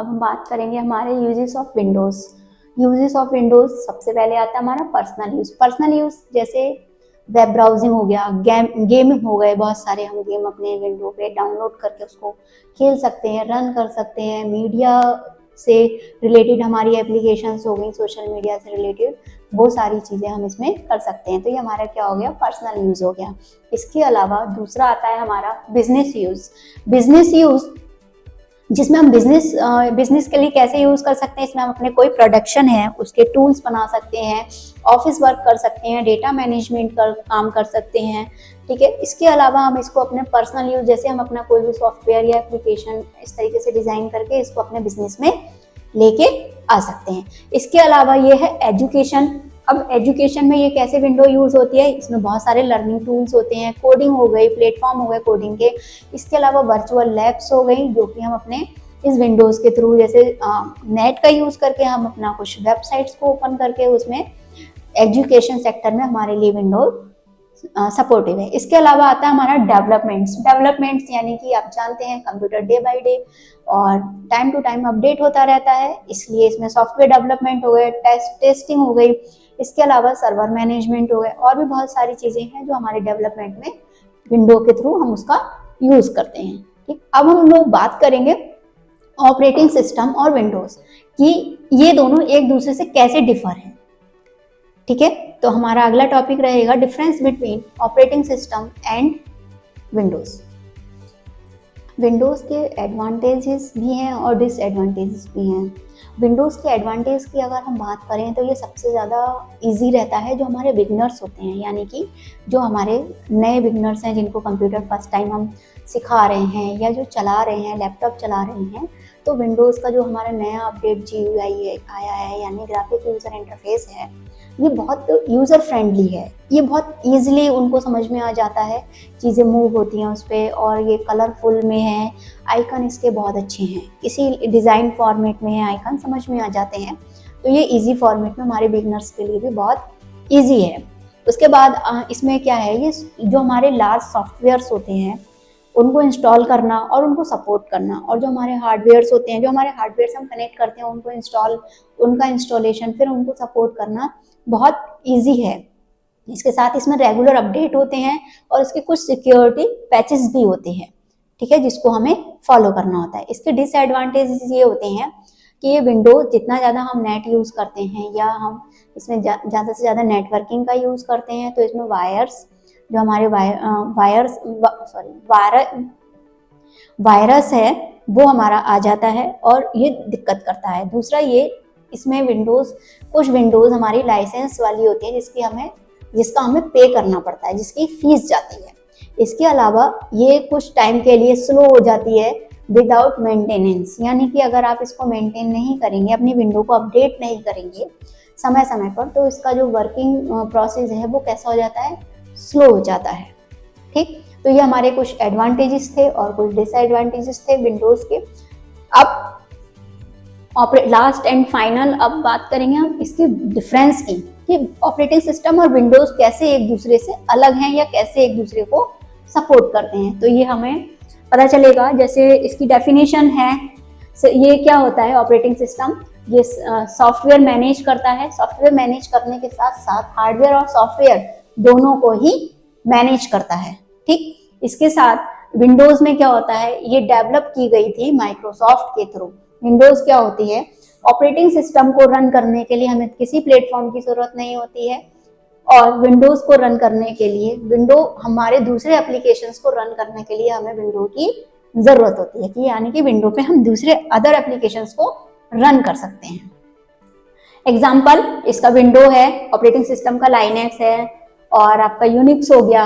अब हम बात करेंगे हमारे uses of Windows. Uses of Windows सबसे पहले आता है हमारा पर्सनल यूज़। पर्सनल यूज़ जैसे वेब ब्राउजिंग हो गया, गेमिंग हो गए, बहुत सारे हम गेम अपने विंडो पे डाउनलोड करके उसको खेल सकते हैं, रन कर सकते हैं। मीडिया से रिलेटेड हमारी एप्लीकेशंस हो गई, सोशल मीडिया से रिलेटेड वो सारी चीज़ें हम इसमें कर सकते हैं। तो ये हमारा क्या हो गया, पर्सनल यूज़ हो गया। इसके अलावा दूसरा आता है हमारा बिजनेस यूज़। बिजनेस यूज़ जिसमें हम बिजनेस के लिए कैसे यूज़ कर सकते हैं, इसमें हम अपने कोई प्रोडक्शन है उसके टूल्स बना सकते हैं, ऑफिस वर्क कर सकते हैं, डेटा मैनेजमेंट कर काम कर सकते हैं। ठीक है, इसके अलावा हम इसको अपने पर्सनल यूज, जैसे हम अपना कोई भी सॉफ्टवेयर या एप्लीकेशन इस तरीके से डिज़ाइन करके इसको अपने बिजनेस में लेके आ सकते हैं। इसके अलावा ये है एजुकेशन। अब एजुकेशन में ये कैसे विंडो यूज़ होती है, इसमें बहुत सारे लर्निंग टूल्स होते हैं, कोडिंग हो गई, प्लेटफॉर्म हो गए कोडिंग के। इसके अलावा वर्चुअल लैब्स हो गई, जो कि हम अपने इस विंडोज़ के थ्रू जैसे नेट का यूज़ करके हम अपना कुछ वेबसाइट्स को ओपन करके उसमें एजुकेशन सेक्टर में हमारे लिए विंडो सपोर्टिव है। इसके अलावा आता है हमारा डेवलपमेंट्स यानी कि आप जानते हैं कंप्यूटर डे बाय डे और टाइम टू टाइम अपडेट होता रहता है, इसलिए इसमें सॉफ्टवेयर डेवलपमेंट हो गए, टेस्टिंग हो गई। इसके अलावा सर्वर मैनेजमेंट हो गए, और भी बहुत सारी चीज़ें हैं जो हमारे डेवलपमेंट में विंडो के थ्रू हम उसका यूज़ करते हैं। ठीक, अब हम लोग बात करेंगे ऑपरेटिंग सिस्टम और विंडोज़ कि ये दोनों एक दूसरे से कैसे डिफर हैं। ठीक है, तो हमारा अगला टॉपिक रहेगा difference between operating system and Windows. Windows के एडवांटेजेस भी हैं और डिसएडवांटेजेस भी हैं। विंडोज़ के एडवांटेज की अगर हम बात करें तो ये सबसे ज़्यादा इजी रहता है जो हमारे बिगनर्स होते हैं, यानी कि जो हमारे नए बिगनर्स हैं जिनको कंप्यूटर फर्स्ट टाइम हम सिखा रहे हैं या जो चला रहे हैं, लैपटॉप चला रहे हैं, तो विंडोज़ का जो हमारा नया अपडेट GUI आया है यानी ग्राफिक यूज़र इंटरफेस है, ये बहुत यूज़र फ्रेंडली है। ये बहुत ईजिली उनको समझ में आ जाता है, चीज़ें मूव होती हैं उस पर, और ये कलरफुल में है, आइकन इसके बहुत अच्छे हैं, इसी डिज़ाइन फॉर्मेट में है, आइकन समझ में आ जाते हैं। तो ये इजी फॉर्मेट में हमारे बिगनर्स के लिए भी बहुत इजी है। उसके बाद इसमें क्या है, ये जो हमारे लार्ज सॉफ्टवेयर्स होते हैं उनको इंस्टॉल करना और उनको सपोर्ट करना, और जो हमारे हार्डवेयर्स होते हैं, जो हमारे हार्डवेयर हम कनेक्ट करते हैं उनको उनका इंस्टॉलेशन, फिर उनको सपोर्ट करना बहुत ईजी है। इसके साथ इसमें रेगुलर अपडेट होते हैं और इसके कुछ सिक्योरिटी पैचेस भी होते हैं। ठीक है, जिसको हमें फॉलो करना होता है। इसके डिसएडवांटेजेस ये होते हैं कि ये विंडोज जितना ज़्यादा हम नेट यूज़ करते हैं या हम इसमें ज़्यादा से ज़्यादा नेटवर्किंग का यूज़ करते हैं, तो इसमें जो हमारे वायरस है वो हमारा आ जाता है और ये दिक्कत करता है। दूसरा ये, इसमें कुछ विंडोज़ हमारी लाइसेंस वाली होती है जिसका हमें पे करना पड़ता है, जिसकी फीस जाती है। इसके अलावा ये कुछ टाइम के लिए स्लो हो जाती है विदाउट मेंटेनेंस, यानी कि अगर आप इसको मेंटेन नहीं करेंगे, अपनी विंडो को अपडेट नहीं करेंगे समय समय पर, तो इसका जो वर्किंग प्रोसेस है वो कैसा हो जाता है, स्लो हो जाता है। ठीक, तो ये हमारे कुछ एडवांटेजेस थे और कुछ डिसएडवांटेजेस थे विंडोज़ के। अब लास्ट एंड फाइनल अब बात करेंगे हम इसकी डिफरेंस की, कि ऑपरेटिंग सिस्टम और विंडोज़ कैसे एक दूसरे से अलग हैं या कैसे एक दूसरे को सपोर्ट करते हैं। तो ये हमें पता चलेगा, जैसे इसकी डेफिनेशन है, ये क्या होता है ऑपरेटिंग सिस्टम, ये सॉफ्टवेयर मैनेज करता है। सॉफ्टवेयर मैनेज करने के साथ साथ हार्डवेयर और सॉफ्टवेयर दोनों को ही मैनेज करता है। ठीक, इसके साथ विंडोज़ में क्या होता है, ये डेवलप की गई थी माइक्रोसॉफ्ट के थ्रू। विंडोज़ क्या होती है, ऑपरेटिंग सिस्टम को रन करने के लिए हमें किसी प्लेटफॉर्म की ज़रूरत नहीं होती है, और विंडोज़ को रन करने के लिए हमारे दूसरे एप्लीकेशंस को रन करने के लिए हमें विंडो की ज़रूरत होती है, कि यानी कि विंडो पे हम दूसरे अदर एप्लीकेशंस को रन कर सकते हैं। एग्जाम्पल, इसका विंडो है, ऑपरेटिंग सिस्टम का लाइनेक्स है और आपका यूनिक्स हो गया।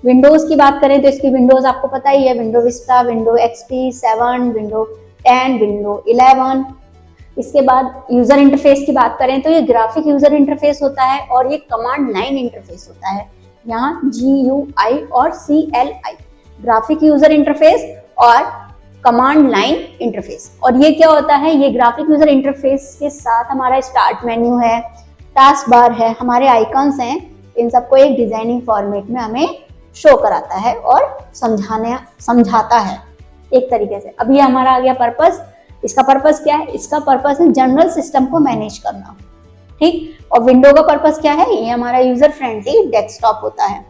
विंडोज़ की बात करें तो इसकी विंडोज़ आपको पता ही है, window Vista, window XP 7, window 10, window 11। इसके बाद यूज़र इंटरफेस की बात करें तो ये ग्राफिक यूज़र इंटरफेस होता है और ये कमांड लाइन इंटरफेस होता है। यहाँ GUI और CLI, ग्राफिक यूज़र इंटरफेस और कमांड लाइन इंटरफेस। और ये क्या होता है, ये ग्राफिक यूज़र इंटरफेस के साथ हमारा स्टार्ट मेन्यू है, टास्क बार है, हमारे आइकन्स हैं, इन सबको एक डिजाइनिंग फॉर्मेट में हमें शो कराता है और समझाता है एक तरीके से। अब ये हमारा आ गया पर्पस, इसका पर्पस क्या है? इसका पर्पस है जनरल सिस्टम को मैनेज करना, ठीक। और विंडो का पर्पस क्या है? ये हमारा यूजर फ्रेंडली डेस्कटॉप होता है,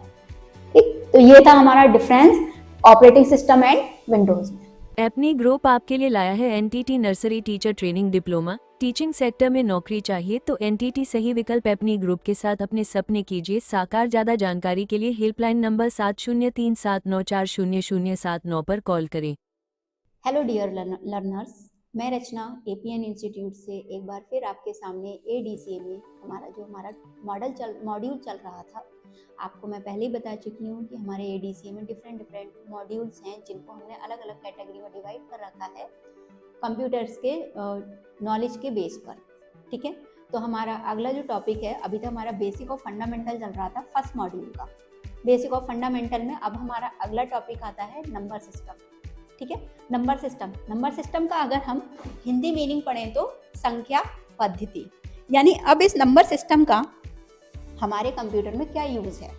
ठीक। तो ये था हमारा difference operating system and Windows में। एपनी ग्रुप आपके लिए लाया है NTT nursery teacher training diploma. Teaching sector में नौकरी चाहिए तो एनटीटी सही विकल्प। एपनी ग्रुप के साथ अपने सपने कीजिए साकार। ज्यादा जानकारी के लिए हेल्पलाइन नंबर 7037940079 पर कॉल करें। हेलो डियर लर्नर्स, मैं रचना एपीएन इंस्टीट्यूट से एक बार फिर आपके सामने एडीसीए में हमारा मॉड्यूल चल रहा था। आपको मैं पहले ही बता चुकी हूँ कि हमारे एडीसीए में डिफरेंट मॉड्यूल्स हैं जिनको हमने अलग अलग कैटेगरी में डिवाइड कर रखा है कंप्यूटर्स के नॉलेज के बेस पर, ठीक है। तो हमारा अगला जो टॉपिक है, अभी तक हमारा बेसिक और फंडामेंटल चल रहा था फर्स्ट मॉड्यूल का। बेसिक और फंडामेंटल में अब हमारा अगला टॉपिक आता है नंबर सिस्टम, ठीक है। नंबर सिस्टम का अगर हम हिंदी मीनिंग पढ़ें तो संख्या पद्धति, यानी अब इस नंबर सिस्टम का हमारे कंप्यूटर में क्या यूज है,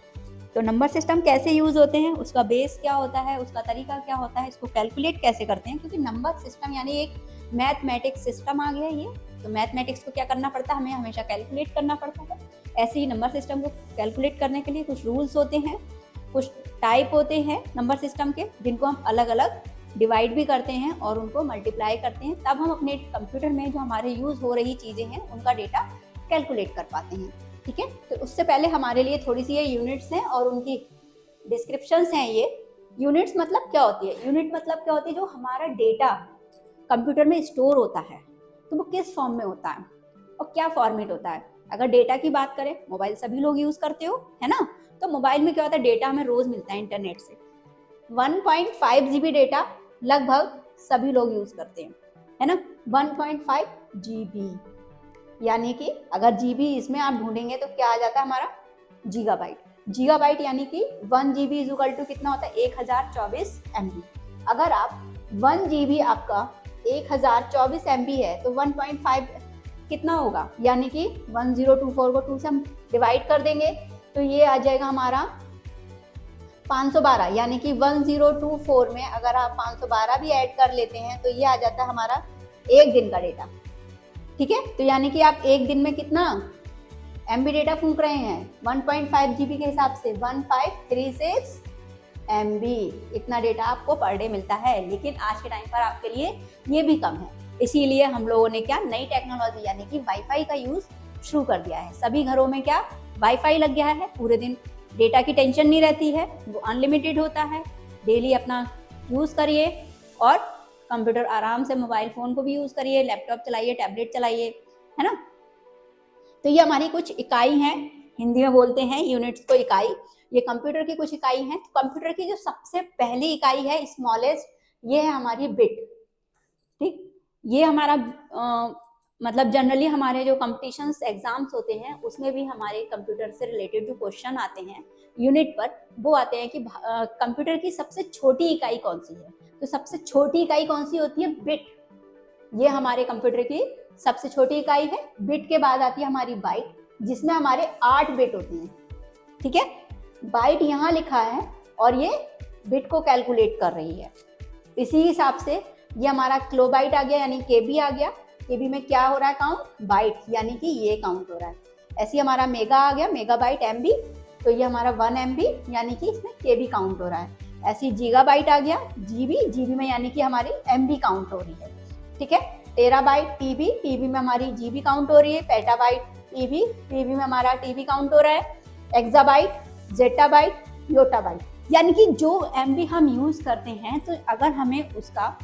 तो नंबर सिस्टम कैसे यूज होते हैं, उसका बेस क्या होता है, उसका तरीका क्या होता है, इसको कैलकुलेट कैसे करते हैं। क्योंकि नंबर सिस्टम यानी एक मैथमेटिक्स सिस्टम आ गया ये, तो मैथमेटिक्स को क्या करना पड़ता है, हमें हमेशा कैलकुलेट करना पड़ता है। ऐसे ही नंबर सिस्टम को कैलकुलेट करने के लिए कुछ रूल्स होते हैं, कुछ टाइप होते हैं नंबर सिस्टम के, जिनको हम अलग अलग डिवाइड भी करते हैं और उनको मल्टीप्लाई करते हैं, तब हम अपने कंप्यूटर में जो हमारे यूज हो रही चीजें हैं उनका डेटा कैलकुलेट कर पाते हैं, ठीक है। तो उससे पहले हमारे लिए थोड़ी सी ये यूनिट्स हैं और उनकी डिस्क्रिप्शंस हैं। ये यूनिट्स मतलब क्या होती है? यूनिट मतलब क्या होती है? जो हमारा डेटा कंप्यूटर में स्टोर होता है तो वो किस फॉर्म में होता है और क्या फॉर्मेट होता है। अगर डेटा की बात करें, मोबाइल सभी लोग यूज करते हो, है ना। तो मोबाइल में क्या होता है, डेटा हमें रोज मिलता है इंटरनेट से। 1.5 GB डेटा लगभग सभी लोग यूज करते हैं, है ना। 1.5 GB, यानी कि अगर जीबी इसमें आप ढूंढेंगे तो क्या आ जाता है हमारा? गीगाबाइट यानी कि 1 GB इज इक्वल टू कितना होता है? 1024 MB। अगर आप 1 GB आपका 1024 MB है तो 1.5 कितना होगा? यानी कि 1024 को 2 से हम डिवाइड कर देंगे तो ये आ जाएगा हमारा 512, यानी कि 1024 में अगर आप 512 भी ऐड कर लेते हैं तो ये आ जाता है हमारा एक दिन का डेटा, ठीक है। तो यानी कि आप एक दिन में कितना MB डेटा फूंक रहे हैं? 1.5 GB के हिसाब से 1536 MB, इतना डेटा आपको पर डे मिलता है। लेकिन आज के टाइम पर आपके लिए ये भी कम है, इसीलिए हम लोगों ने क्या, नई टेक्नोलॉजी यानी कि वाईफाई का यूज शुरू कर दिया है। सभी घरों में क्या वाईफाई लग गया है, पूरे दिन डेटा की टेंशन नहीं रहती है, वो अनलिमिटेड होता है। डेली अपना यूज करिए और कंप्यूटर आराम से, मोबाइल फोन को भी यूज करिए, लैपटॉप चलाइए, टैबलेट चलाइए, है ना। तो ये हमारी कुछ इकाई हैं, हिंदी में बोलते हैं यूनिट्स को इकाई। ये कंप्यूटर की कुछ इकाई हैं। तो कंप्यूटर की जो सबसे पहली इकाई है, स्मॉलेस्ट, ये है हमारी बिट, ठीक। ये हमारा मतलब जनरली हमारे जो कॉम्पिटिशन्स एग्जाम्स होते हैं उसमें भी हमारे कंप्यूटर से रिलेटेड जो क्वेश्चन आते हैं यूनिट पर, वो आते हैं कि कंप्यूटर की सबसे छोटी इकाई कौन सी है। तो सबसे छोटी इकाई कौन सी होती है? बिट। ये हमारे कंप्यूटर की सबसे छोटी इकाई है। बिट के बाद आती है हमारी बाइट, जिसमें हमारे 8 बिट होते हैं, ठीक है। बाइट यहाँ लिखा है और ये बिट को कैलकुलेट कर रही है। इसी हिसाब से ये हमारा किलोबाइट आ गया, यानी केबी आ गया। केबी में क्या हो रहा है काउंट? बाइट, यानी कि ये काउंट हो रहा है। ऐसे ही हमारा मेगा आ गया, मेगाबाइट MB, तो ये हमारा 1 MB, यानी कि इसमें केबी काउंट हो रहा है। ऐसे ही गीगाबाइट आ गया, जीबी में यानी कि हमारी MB काउंट हो रही है, ठीक है। टेराबाइट टीबी में हमारी GB काउंट हो रही है। पेटाबाइट टीबी में हमारा TB काउंट हो रहा है। एक्साबाइट, जेटाबाइट, योटाबाइट, यानी कि जो MB हम यूज करते हैं, तो अगर हमें उसका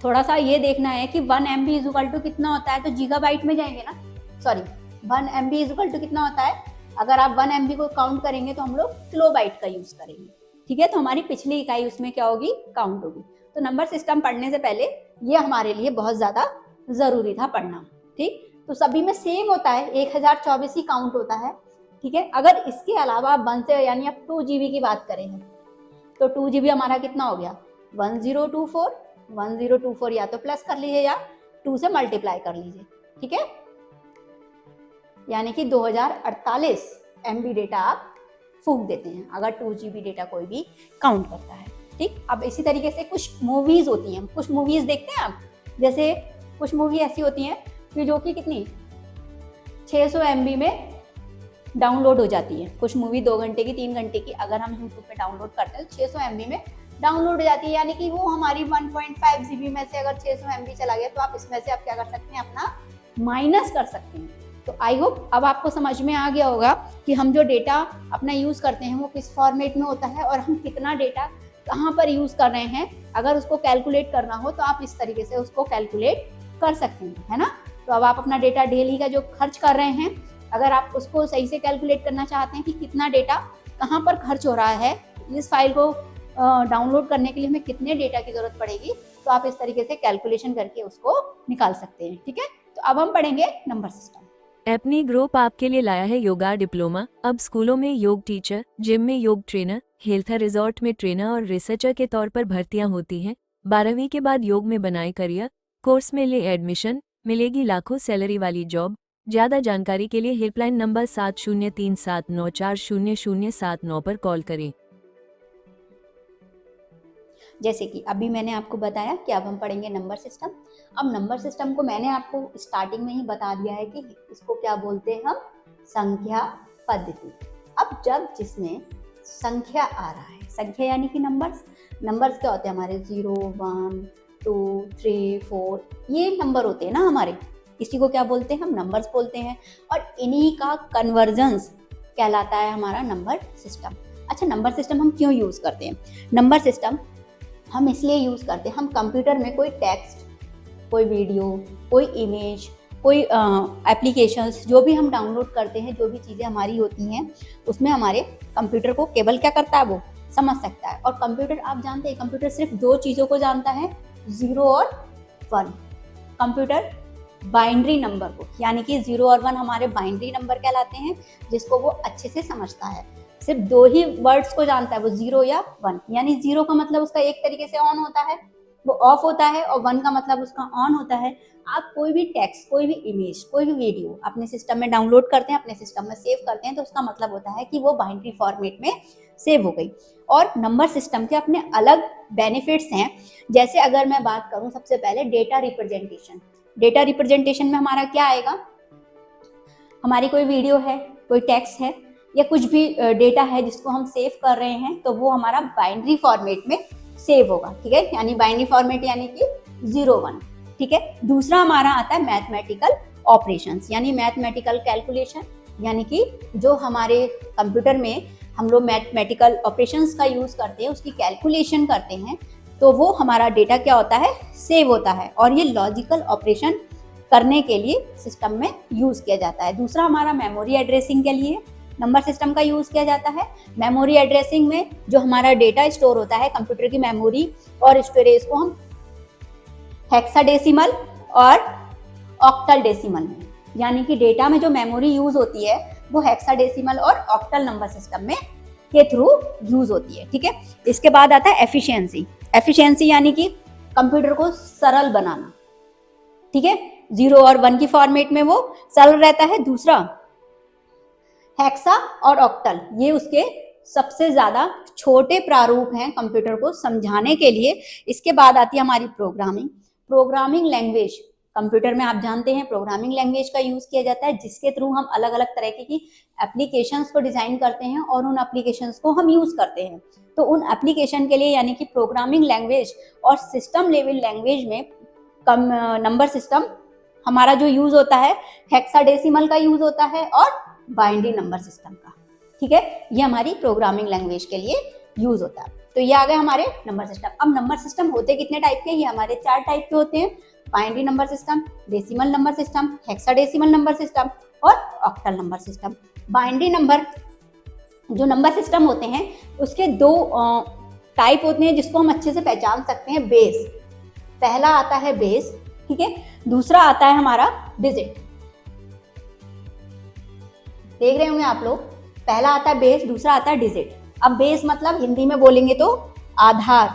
थोड़ा सा ये देखना है कि 1 MB इज इक्वल टू कितना होता है, तो गीगाबाइट में जाएंगे ना, sorry 1 MB is equal to कितना होता है? अगर आप 1 MB को काउंट करेंगे तो हम लोग किलोबाइट का यूज करेंगे, ठीक है। तो हमारी पिछली इकाई उसमें क्या होगी? काउंट होगी। तो नंबर सिस्टम पढ़ने से पहले ये हमारे लिए बहुत ज्यादा जरूरी था पढ़ना, ठीक। तो सभी में सेम होता है, 1024 ही काउंट होता है, ठीक है। अगर इसके अलावा आप 1 से यानी आप 2 GB की बात करें तो 2 GB हमारा कितना हो गया? 1024 या तो प्लस कर लीजिए या 2 से मल्टीप्लाई कर लीजिए, ठीक है। यानी कि 2048 MB डेटा आप फूंक देते हैं अगर 2 GB डेटा कोई भी काउंट करता है, ठीक। अब इसी तरीके से कुछ मूवीज होती हैं, कुछ मूवीज देखते हैं आप, जैसे कुछ मूवी ऐसी होती हैं कि जो कि कितनी 600 MB में डाउनलोड हो जाती है। कुछ मूवी 2 घंटे की 3 घंटे की अगर हम यूट्यूब पे डाउनलोड करते हैं तो 600 MB में डाउनलोड हो जाती है, यानी कि वो हमारी 1.5 GB में से अगर 600 MB चला गया तो आप इसमें से आप क्या कर सकते हैं, अपना माइनस कर सकते हैं। तो आई होप अब आपको समझ में आ गया होगा कि हम जो डेटा अपना यूज़ करते हैं वो किस फॉर्मेट में होता है और हम कितना डेटा कहाँ पर यूज़ कर रहे हैं। अगर उसको कैलकुलेट करना हो तो आप इस तरीके से उसको कैलकुलेट कर सकते हैं, है ना। तो अब आप अपना डेटा डेली का जो खर्च कर रहे हैं, अगर आप उसको सही से कैलकुलेट करना चाहते हैं कि कितना डेटा कहाँ पर खर्च हो रहा है, इस फाइल को डाउनलोड करने के लिए हमें कितने डेटा की जरूरत पड़ेगी, तो आप इस तरीके से कैलकुलेशन करके उसको निकाल सकते हैं। ठीक है, तो अब हम पढ़ेंगे नंबर सिस्टम। एपनी ग्रुप आपके लिए लाया है योगा डिप्लोमा। अब स्कूलों में योग टीचर, जिम में योग ट्रेनर, हेल्थ रिजॉर्ट में ट्रेनर और रिसर्चर के तौर पर भर्तियां होती हैं। 12वीं के बाद योग में बनाए करियर, कोर्स में ले एडमिशन, मिलेगी लाखों सैलरी वाली जॉब। ज़्यादा जानकारी के लिए हेल्पलाइन नंबर 7037940079 पर कॉल करें। जैसे कि अभी मैंने आपको बताया कि अब हम पढ़ेंगे नंबर सिस्टम। अब नंबर सिस्टम को मैंने आपको स्टार्टिंग में ही बता दिया है कि इसको क्या बोलते हैं हम, संख्या पद्धति। अब जब जिसमें संख्या आ रहा है, संख्या यानी कि नंबर्स, नंबर्स क्या होते हैं हमारे 0 1 2 3 4, ये नंबर होते हैं ना हमारे, इसी को क्या बोलते हैं हम, नंबर्स बोलते हैं। और इन्हीं का कन्वर्जन्स कहलाता है हमारा नंबर सिस्टम। अच्छा, नंबर सिस्टम हम क्यों यूज़ करते हैं? नंबर सिस्टम हम इसलिए यूज़ करते हैं, हम कंप्यूटर में कोई टेक्स्ट, कोई वीडियो, कोई इमेज, कोई एप्लीकेशंस जो भी हम डाउनलोड करते हैं, जो भी चीज़ें हमारी होती हैं, उसमें हमारे कंप्यूटर को केवल क्या करता है, वो समझ सकता है। और कंप्यूटर आप जानते हैं, कंप्यूटर सिर्फ 2 चीज़ों को जानता है, 0 और 1। कंप्यूटर बाइनरी नंबर को, यानी कि 0 और 1 हमारे बाइनरी नंबर कहलाते हैं, जिसको वो अच्छे से समझता है। सिर्फ 2 ही वर्ड्स को जानता है, वो 0 या 1। यानी 0 का मतलब उसका एक तरीके से ऑन होता है, वो ऑफ होता है, और 1 का मतलब उसका ऑन होता है। आप कोई भी टेक्स्ट, कोई भी इमेज, कोई भी वीडियो अपने सिस्टम में डाउनलोड करते हैं, अपने सिस्टम में सेव करते हैं, तो उसका मतलब होता है कि वो बाइनरी फॉर्मेट में सेव हो गई। और नंबर सिस्टम के अपने अलग बेनिफिट्स हैं। जैसे अगर मैं बात करूं, सबसे पहले डेटा रिप्रेजेंटेशन। डेटा रिप्रेजेंटेशन में हमारा क्या आएगा, हमारी कोई वीडियो है, कोई टेक्स्ट है, या कुछ भी डेटा है जिसको हम सेव कर रहे हैं, तो वो हमारा बाइनरी फॉर्मेट में सेव होगा। ठीक है, यानी बाइनरी फॉर्मेट यानी कि 0 1। ठीक है, दूसरा हमारा आता है मैथमेटिकल ऑपरेशंस, यानी मैथमेटिकल कैलकुलेशन, यानी कि जो हमारे कंप्यूटर में हम लोग मैथमेटिकल ऑपरेशंस का यूज करते हैं, उसकी कैलकुलेशन करते हैं, तो वो हमारा डेटा क्या होता है, सेव होता है। और ये लॉजिकल ऑपरेशन करने के लिए सिस्टम में यूज किया जाता है। दूसरा हमारा मेमोरी एड्रेसिंग के लिए नंबर सिस्टम का यूज किया जाता है। मेमोरी एड्रेसिंग में जो हमारा डेटा स्टोर होता है, कंप्यूटर की मेमोरी और स्टोरेज को हम हेक्साडेसिमल और ऑक्टल डेसिमल में, यानी कि डेटा में जो मेमोरी यूज होती है वो हेक्साडेसिमल और ऑक्टल नंबर सिस्टम में के थ्रू यूज होती है। ठीक है, इसके बाद आता है एफिशिएंसी। एफिशिएंसी यानी कि कंप्यूटर को सरल बनाना। ठीक है, 0 और 1 की फॉर्मेट में वो सरल रहता है। दूसरा हेक्सा और ऑक्टल, ये उसके सबसे ज्यादा छोटे प्रारूप हैं कंप्यूटर को समझाने के लिए। इसके बाद आती है हमारी प्रोग्रामिंग। प्रोग्रामिंग लैंग्वेज, कंप्यूटर में आप जानते हैं प्रोग्रामिंग लैंग्वेज का यूज किया जाता है, जिसके थ्रू हम अलग अलग तरह की एप्लीकेशंस को डिजाइन करते हैं और उन एप्लीकेशंस को हम यूज करते हैं। तो उन एप्लीकेशन के लिए, यानी कि प्रोग्रामिंग लैंग्वेज और सिस्टम लेवल लैंग्वेज में नंबर सिस्टम हमारा जो यूज होता है, हेक्साडेसिमल का यूज होता है और बाइनरी नंबर सिस्टम का। ठीक है, ये हमारी प्रोग्रामिंग लैंग्वेज के लिए यूज होता है। तो ये आ गए हमारे नंबर सिस्टम। अब नंबर सिस्टम होते कितने टाइप के, ये हमारे 4 टाइप के होते हैं। Binary number system, decimal number system, hexadecimal number system और octal number system. Binary number जो नंबर सिस्टम होते हैं, उसके 2 टाइप होते हैं जिसको हम अच्छे से पहचान सकते हैं। बेस, पहला आता है बेस, ठीक है, दूसरा आता है हमारा डिजिट। देख रहे होंगे आप लोग, पहला आता है बेस, दूसरा आता है डिजिट। अब बेस मतलब हिंदी में बोलेंगे तो आधार,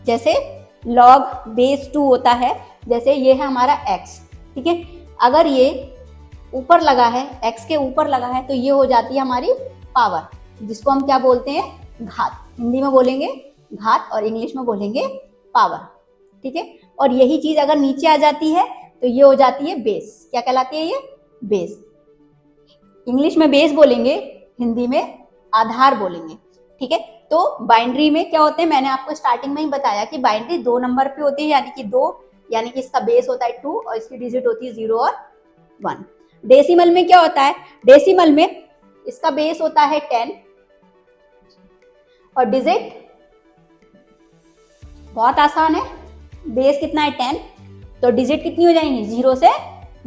जैसे log बेस 2 होता है, जैसे ये है हमारा x। ठीक है, अगर ये ऊपर लगा है, x के ऊपर लगा है, तो ये हो जाती है हमारी पावर, जिसको हम क्या बोलते हैं, घात। हिंदी में बोलेंगे घात और इंग्लिश में बोलेंगे पावर। ठीक है, और यही चीज अगर नीचे आ जाती है तो ये हो जाती है बेस। क्या कहलाती है ये? बेस। इंग्लिश में बेस बोलेंगे, हिंदी में आधार बोलेंगे, ठीक है। तो बाइनरी में क्या होते हैं, मैंने आपको स्टार्टिंग में ही बताया कि बाइनरी 2 नंबर पे होती है, यानी कि 2, यानी कि इसका बेस होता है 2 और इसकी डिजिट होती है 0 और 1। डेसिमल में क्या होता है, डेसिमल में इसका बेस होता है 10 और डिजिट बहुत आसान है, बेस कितना है 10, तो डिजिट कितनी हो जाएंगी 0 से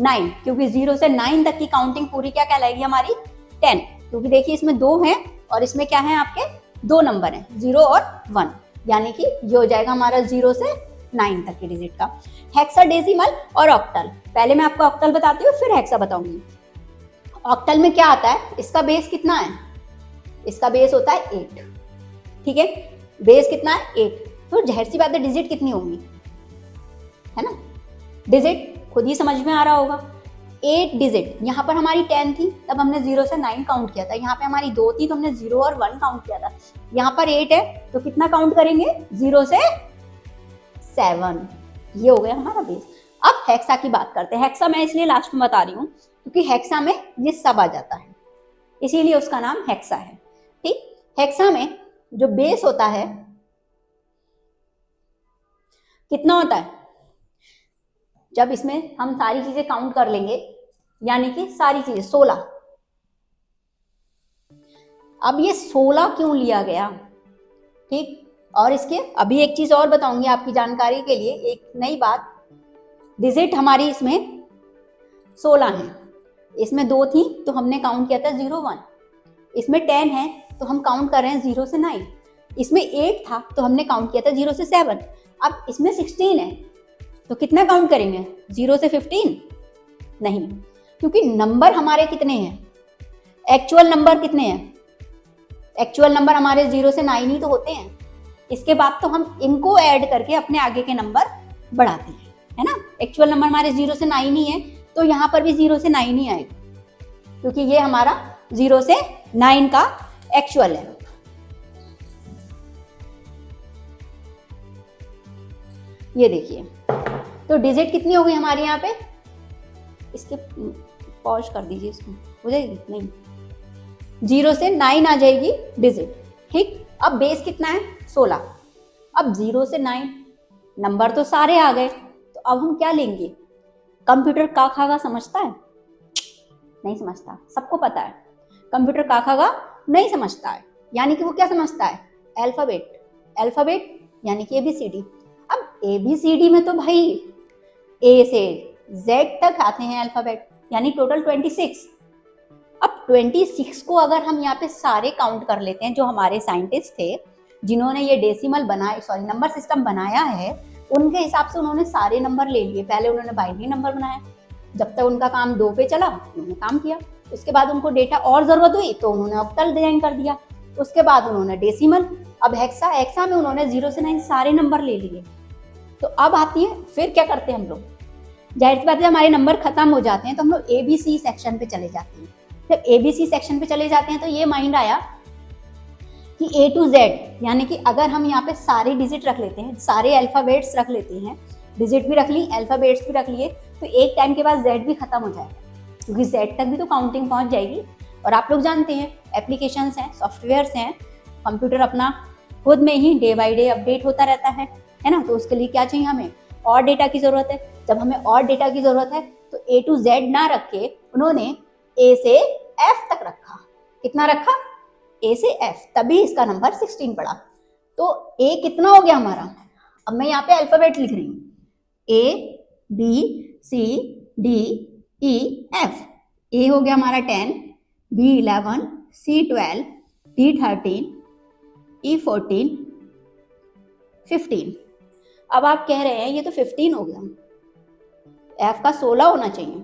9, क्योंकि 0 से 9 तक की काउंटिंग पूरी क्या कहलाएगी हमारी 10, क्योंकि देखिए इसमें 2 हैं और इसमें क्या है आपके 2 नंबर हैं 0 और 1, यानी कि ये हो जाएगा हमारा 0 से 9 तक की डिजिट का। हेक्साडेसिमल और ऑक्टल, पहले मैं आपको ऑक्टल बताती हूँ फिर हेक्सा बताऊंगी। ऑक्टल में क्या आता है, इसका बेस कितना है, इसका बेस होता है 8, ठीक है, बेस कितना है 8, तो जाहिर सी बात है डिजिट कितनी होंगी, है ना, डिजिट खुद ही समझ में आ रहा होगा। 8 डिजिट, यहाँ पर हमारी 10 थी तब हमने 0 से 9 काउंट किया था, यहाँ पे हमारी 2 थी तो हमने 0 और 1 काउंट किया था, यहाँ पर 8 है तो कितना काउंट करेंगे 0 से 7, ये हो गया हमारा बेस। अब हेक्सा की बात करते हैं। हेक्सा मैं इसलिए लास्ट में बता रही हूँ क्योंकि हेक्सा में ये सब आ जाता है, इसीलिए उसका नाम हेक्सा है, ठीक। हेक्सा में जो बेस होता है कितना होता है, जब इसमें हम सारी चीजें काउंट कर लेंगे, यानी कि सारी चीजें 16। अब ये 16 क्यों लिया गया, ठीक, और इसके अभी एक चीज और बताऊंगी आपकी जानकारी के लिए, एक नई बात, डिजिट हमारी इसमें 16 है, इसमें 2 थी तो हमने काउंट किया था 0 1, इसमें 10 है तो हम काउंट कर रहे हैं 0 से 9, इसमें 8 था तो हमने काउंट किया था 0 से 7, अब इसमें 16 है तो कितना काउंट करेंगे 0 से 15? नहीं, क्योंकि नंबर हमारे कितने हैं, एक्चुअल नंबर कितने हैं, एक्चुअल नंबर हमारे 0 से 9 ही तो होते हैं, इसके बाद तो हम इनको ऐड करके अपने आगे के नंबर बढ़ाते हैं, है ना। एक्चुअल नंबर हमारे 0 से 9 ही है तो यहाँ पर भी 0 से 9 ही आएगा, क्योंकि ये हमारा 0 से 9 का एक्चुअल है। ये देखिए, तो डिजिट कितनी हो गई हमारे यहाँ पे, इसके पॉज कर दीजिए इसको, हो जाएगी नहीं, 0 से 9 आ जाएगी डिजिट, ठीक। अब बेस कितना है 16, अब 0 से 9 नंबर तो सारे आ गए, तो अब हम क्या लेंगे, कंप्यूटर का खागा समझता है, नहीं समझता, सबको पता है कंप्यूटर का खागा नहीं समझता है, यानी कि वो क्या समझता है, अल्फाबेट, अल्फाबेट यानी कि ABCD। अब ABCD में तो भाई A से Z तक आते हैं अल्फाबेट, यानी टोटल 26। अब 26 को अगर हम यहाँ पे सारे काउंट कर लेते हैं, जो हमारे साइंटिस्ट थे जिन्होंने ये डेसिमल बनाया, सॉरी नंबर सिस्टम बनाया है, उनके हिसाब से उन्होंने सारे नंबर ले लिए। पहले उन्होंने बाइनरी नंबर बनाया, जब तक उनका काम 2 पे चला उन्होंने काम किया, उसके बाद उनको डेटा और जरूरत हुई तो उन्होंने ऑक्टल डिजाइन कर दिया, उसके बाद उन्होंने डेसिमल, अब हेक्सा, हेक्सा में उन्होंने 0 से 9 सारे नंबर ले लिए। तो अब आती है, फिर क्या करते हैं हम लोग, जाहिर सी बात है हमारे नंबर खत्म हो जाते हैं तो हम लोग ABC सेक्शन पे चले जाते हैं। जब ABC सेक्शन पे चले जाते हैं तो ये माइंड आया कि A to Z, यानी कि अगर हम यहाँ पे सारे डिजिट रख लेते हैं, सारे अल्फाबेट्स रख लेते हैं, डिजिट भी रख ली, अल्फाबेट्स भी रख लिए, तो एक टाइम के बाद Z भी खत्म हो जाएगा, क्योंकि Z तक भी तो काउंटिंग पहुंच जाएगी। और आप लोग जानते हैं एप्लीकेशंस हैं, सॉफ्टवेयर्स हैं, कंप्यूटर अपना खुद में ही डे बाई डे अपडेट होता रहता है ना, तो उसके लिए क्या चाहिए, हमें और डेटा की जरूरत है। जब हमें और डेटा की जरूरत है तो A to Z ना रख के उन्होंने A से F तक रखा। कितना रखा, A से F, तभी इसका नंबर 16 पड़ा। तो A कितना हो गया हमारा, अब मैं यहाँ पे अल्फाबेट लिख रही हूँ, A B C D E F। A हो गया हमारा 10, B 11, C 12, D 13, E 14, 15। अब आप कह रहे हैं ये तो 15 हो गया, F का 16 होना चाहिए,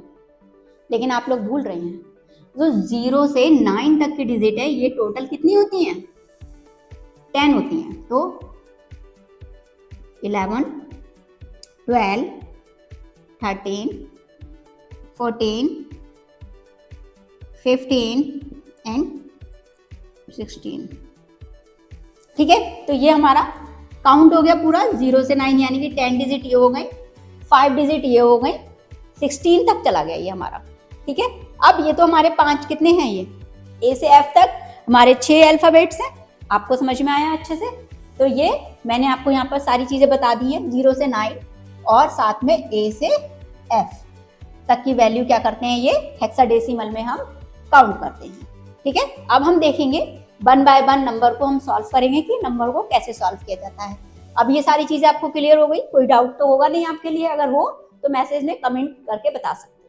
लेकिन आप लोग भूल रहे हैं, जो 0 से 9 तक की डिजिट है ये टोटल कितनी होती हैं, 10 होती हैं। तो 11, 12, 13, 14, 15 एंड 16, ठीक है। तो ये हमारा काउंट हो गया पूरा 0 से 9, यानी कि 10 डिजिट ये हो गए, 5 डिजिट ये हो गए, 16 तक चला गया ये हमारा। ठीक है, अब ये तो हमारे 5 कितने हैं, ये ए से एफ तक हमारे 6 अल्फाबेट्स हैं। आपको समझ में आया अच्छे से? तो ये मैंने आपको यहाँ पर सारी चीजें बता दी है, 0 से 9 और साथ में ए से एफ तक की वैल्यू क्या करते हैं, ये हेक्साडेसिमल में हम काउंट करते हैं। ठीक है, अब हम देखेंगे 1 बाय 1 नंबर को हम सॉल्व करेंगे कि नंबर को कैसे सॉल्व किया जाता है। अब ये सारी चीजें आपको क्लियर हो गई? कोई डाउट तो होगा नहीं आपके लिए? अगर हो तो मैसेज में कमेंट करके बता सकते हैं।